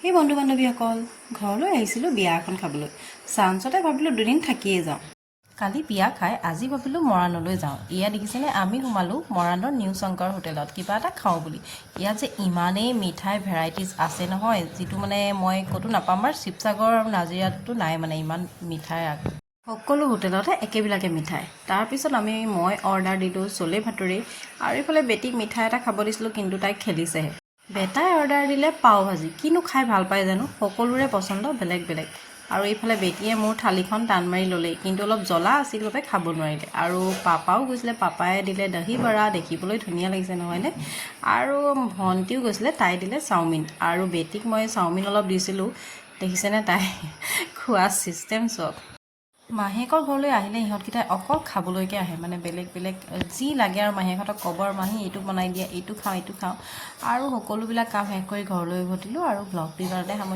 সেই বন্ধু বান্ধৱীসকল ঘৰলৈ আহিছিলোঁ বিয়া এখন খাবলৈ। চাঞ্চতে ভাবিলোঁ দুদিন থাকিয়ে যাওঁ। কালি বিয়া খাই আজি ভাবিলোঁ মৰাণলৈ যাওঁ। ইয়াত দেখিছেনে আমি সোমালোঁ মৰাণৰ নিউ শংকৰ হোটেলত কিবা এটা খাওঁ বুলি। ইয়াত যে ইমানেই মিঠাই ভেৰাইটিজ আছে নহয়, যিটো মানে মই ক'তো নাপাম। আমাৰ শিৱসাগৰ আৰু নাজিৰাতো নাই মানে ইমান মিঠাই। সকলো হোটেলতে একেবিলাকে মিঠাই। তাৰপিছত মই অৰ্ডাৰ দিলোঁ চলে ভাতুৰে, আৰু এইফালে বেটিক মিঠাই এটা খাব দিছিলোঁ, কিন্তু তাইক খেলিছেহে। বেটাই অৰ্ডাৰ দিলে পাও ভাজি, কিনো খাই ভাল পায় জানো, সকলোৰে পচন্দ বেলেগ বেলেগ। আৰু এইফালে বেটিয়ে মোৰ থালিখন টান মাৰি ল'লেই, কিন্তু অলপ জ্বলা আছিল বাবে খাব নোৱাৰিলে। আৰু পাপাও গৈছিলে, পাপাই দিলে দহি বৰা, দেখিবলৈ ধুনীয়া লাগিছে নহয়নে। আৰু ভণ্টিও গৈছিলে, তাই দিলে চাওমিন। আৰু বেটিক মই চাওমিন অলপ দিছিলোঁ, দেখিছেনে তাই খোৱা ছিষ্টেম চব। মাহীয়েকৰ ঘৰলৈ আহিলে ইহঁতকেইটাই অকল খাবলৈকে আহে, মানে বেলেগ বেলেগ যি লাগে আৰু মাহীয়েকহঁতক ক'ব আৰু মাহী এইটো বনাই দিয়া, এইটো খাওঁ, আৰু সকলোবিলাক কাম শেষ কৰি ঘৰলৈ উভতিলোঁ আৰু ব্লগটো ইমানতে সামৰিছোঁ।